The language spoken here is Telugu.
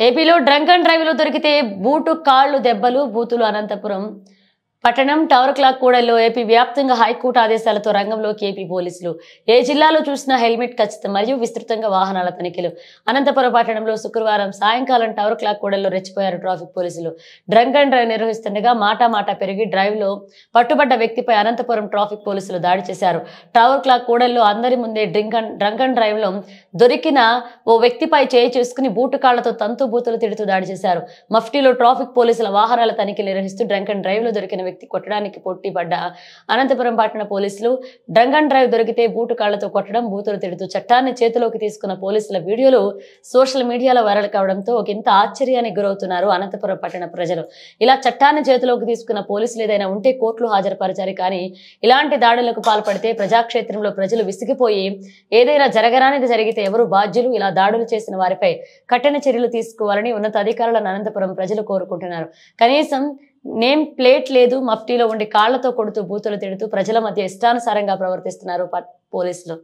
ఏపీలో డ్రంక్ అండ్ డ్రైవ్ లో దొరికితే బూటు కాళ్లు దెబ్బలు బూతులు అనంతపురం పట్టణం టవర్ క్లాక్ కూడల్లో ఏపీ వ్యాప్తంగా హైకోర్టు ఆదేశాలతో రంగంలోకి ఏపీ పోలీసులు ఏ జిల్లాలో చూసినా హెల్మెట్ ఖచ్చితం మరియు విస్తృతంగా వాహనాల తనిఖీలు అనంతపురం పట్టణంలో శుక్రవారం సాయంకాలం టవర్ క్లాక్ కూడల్లో రెచ్చిపోయారు ట్రాఫిక్ పోలీసులు డ్రంక్ అండ్ డ్రైవ్ నిర్వహిస్తుండగా మాట పెరిగి డ్రైవ్ లో పట్టుబడ్డ వ్యక్తిపై అనంతపురం ట్రాఫిక్ పోలీసులు దాడి చేశారు టవర్ క్లాక్ కూడల్లో అందరి ముందే డ్రంక్ అండ్ డ్రైవ్ లో దొరికిన ఓ వ్యక్తిపై చేయి చేసుకుని బూటు కాళ్లతో తంతు బూతులు తిడుతూ దాడి చేశారు మఫ్టీలో ట్రాఫిక్ పోలీసుల వాహనాల తనిఖీలు నిర్వహిస్తూ డ్రంక్ అండ్ డ్రైవ్ లో దొరికిన వ్యక్తి కొట్టడానికి పోటీపడ్డ అనంతపురం పట్టణ పోలీసులు డ్రంక్ అండ్ డ్రైవ్ దొరికితే బూటు కాళ్లతో కొట్టడం బూతులు తిడుతూ చట్టాన్ని చేతిలోకి తీసుకున్న పోలీసుల వీడియోలు సోషల్ మీడియాలో వైరల్ కావడంతో ఒకంత ఆశ్చర్యానికి గురవుతున్నారు అనంతపురం పట్టణ ప్రజలు ఇలా చట్టాన్ని చేతిలోకి తీసుకున్న పోలీసులు ఏదైనా ఉంటే కోర్టులు హాజరుపరిచారు కానీ ఇలాంటి దాడులకు పాల్పడితే ప్రజాక్షేత్రంలో ప్రజలు విసిగిపోయి ఏదైనా జరగరానిది జరిగితే ఎవరు బాధ్యులు ఇలా దాడులు చేసిన వారిపై కఠిన చర్యలు తీసుకోవాలని ఉన్నతాధికారులను అనంతపురం ప్రజలు కోరుకుంటున్నారు కనీసం నేమ్ ప్లేట్ లేదు మఫ్టీలో ఉండి కాళ్లతో కొడుతూ బూతులు తిడుతూ ప్రజల మధ్య ఇష్టానుసారంగా ప్రవర్తిస్తున్నారు పోలీసులు